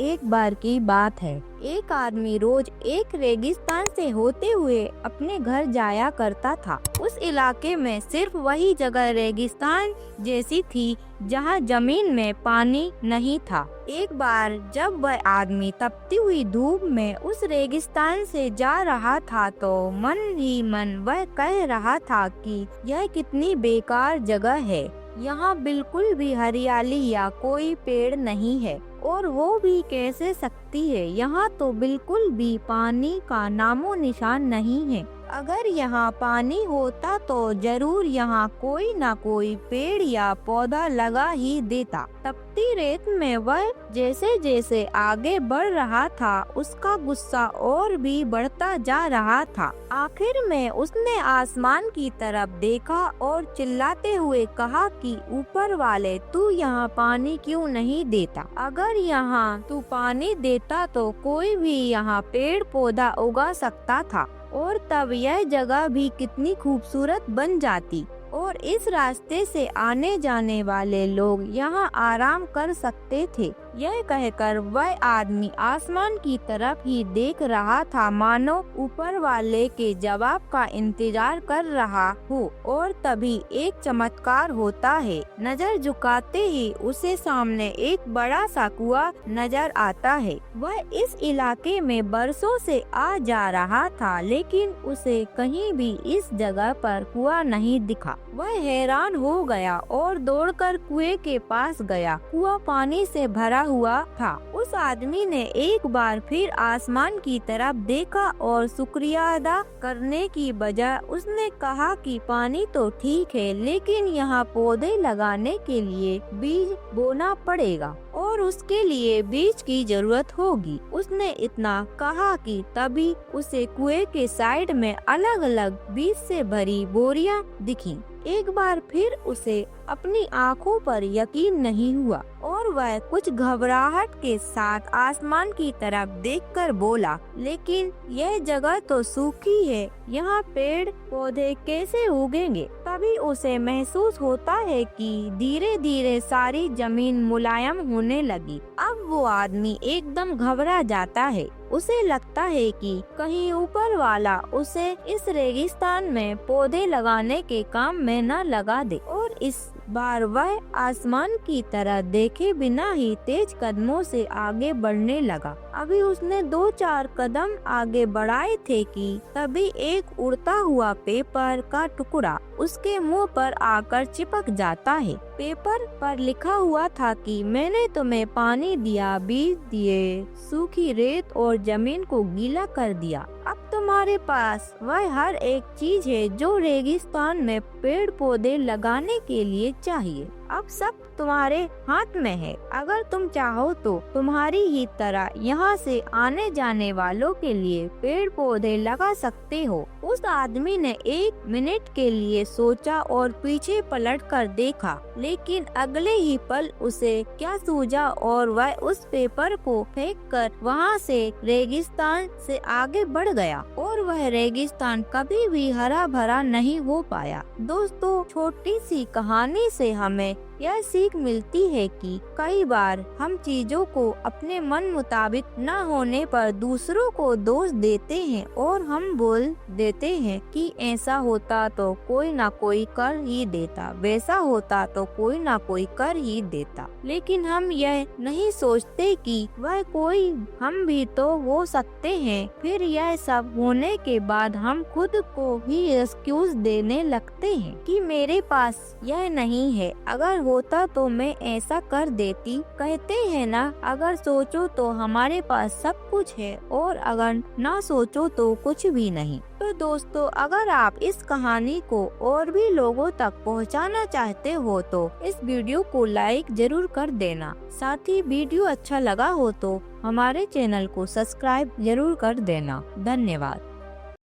एक बार की बात है। एक आदमी रोज एक रेगिस्तान से होते हुए अपने घर जाया करता था। उस इलाके में सिर्फ वही जगह रेगिस्तान जैसी थी जहाँ जमीन में पानी नहीं था। एक बार जब वह आदमी तपती हुई धूप में उस रेगिस्तान से जा रहा था तो मन ही मन वह कह रहा था कि यह कितनी बेकार जगह है। यहाँ बिल्कुल भी हरियाली या कोई पेड़ नहीं है, और वो भी कैसे सकती है। यहाँ तो बिल्कुल भी पानी का नामो निशान नहीं है। अगर यहाँ पानी होता तो जरूर यहाँ कोई ना कोई पेड़ या पौधा लगा ही देता। तपती रेत में वह जैसे जैसे आगे बढ़ रहा था उसका गुस्सा और भी बढ़ता जा रहा था। आखिर में उसने आसमान की तरफ देखा और चिल्लाते हुए कहा कि ऊपर वाले, तू यहाँ पानी क्यों नहीं देता? अगर यहाँ तू पानी देता तो कोई भी यहाँ पेड़ पौधा उगा सकता था, और तब यह जगह भी कितनी खूबसूरत बन जाती, और इस रास्ते से आने जाने वाले लोग यहाँ आराम कर सकते थे। यह कहकर वह आदमी आसमान की तरफ ही देख रहा था, मानो ऊपर वाले के जवाब का इंतजार कर रहा हो। और तभी एक चमत्कार होता है। नजर झुकाते ही उसे सामने एक बड़ा सा कुआं नजर आता है। वह इस इलाके में बरसों से आ जा रहा था, लेकिन उसे कहीं भी इस जगह पर कुआं नहीं दिखा। वह हैरान हो गया और दौड़कर कुएं के पास गया। कुआं पानी से भरा हुआ था। उस आदमी ने एक बार फिर आसमान की तरफ देखा और शुक्रिया अदा करने की बजाय उसने कहा कि पानी तो ठीक है, लेकिन यहाँ पौधे लगाने के लिए बीज बोना पड़ेगा और उसके लिए बीज की जरूरत होगी। उसने इतना कहा कि तभी उसे कुएं के साइड में अलग अलग बीज से भरी बोरियां दिखी। एक बार फिर उसे अपनी आंखों पर यकीन नहीं हुआ और वह कुछ घबराहट के साथ आसमान की तरफ देखकर बोला, लेकिन यह जगह तो सूखी है, यहाँ पेड़ पौधे कैसे उगेंगे? तभी उसे महसूस होता है कि धीरे धीरे सारी जमीन मुलायम होने लगी। अब वो आदमी एकदम घबरा जाता है। उसे लगता है कि कहीं ऊपर वाला उसे इस रेगिस्तान में पौधे लगाने के काम में न लगा दे, और इस बार वह आसमान की तरह देखे बिना ही तेज कदमों से आगे बढ़ने लगा। अभी उसने 2-4 कदम आगे बढ़ाए थे कि तभी एक उड़ता हुआ पेपर का टुकड़ा उसके मुंह पर आकर चिपक जाता है। पेपर पर लिखा हुआ था कि मैंने तुम्हें पानी दिया, बीज दिए, सूखी रेत और जमीन को गीला कर दिया। अब तुम्हारे पास वह हर एक चीज है जो रेगिस्तान में पेड़ पौधे लगाने के लिए चाहिए। अब सब तुम्हारे हाथ में है। अगर तुम चाहो तो तुम्हारी ही तरह यहाँ से आने जाने वालों के लिए पेड़ पौधे लगा सकते हो। उस आदमी ने 1 मिनट के लिए सोचा और पीछे पलटकर देखा, लेकिन अगले ही पल उसे क्या सूझा और वह उस पेपर को फेंककर वहाँ से रेगिस्तान से आगे बढ़ गया, और वह रेगिस्तान कभी भी हरा भरा नहीं हो पाया। दोस्तों, छोटी सी कहानी से हमें यह सीख मिलती है कि कई बार हम चीजों को अपने मन मुताबिक न होने पर दूसरों को दोष देते हैं और हम बोल देते हैं कि ऐसा होता तो कोई ना कोई कर ही देता, वैसा होता तो कोई ना कोई कर ही देता। लेकिन हम यह नहीं सोचते कि वह कोई हम भी तो हो सकते हैं। फिर यह सब होने के बाद हम खुद को ही एक्सक्यूज देने लगते हैं कि मेरे पास यह नहीं है, अगर होता तो मैं ऐसा कर देती। कहते हैं ना, अगर सोचो तो हमारे पास सब कुछ है और अगर ना सोचो तो कुछ भी नहीं। तो दोस्तों, अगर आप इस कहानी को और भी लोगों तक पहुंचाना चाहते हो तो इस वीडियो को लाइक जरूर कर देना। साथ ही वीडियो अच्छा लगा हो तो हमारे चैनल को सब्सक्राइब जरूर कर देना। धन्यवाद।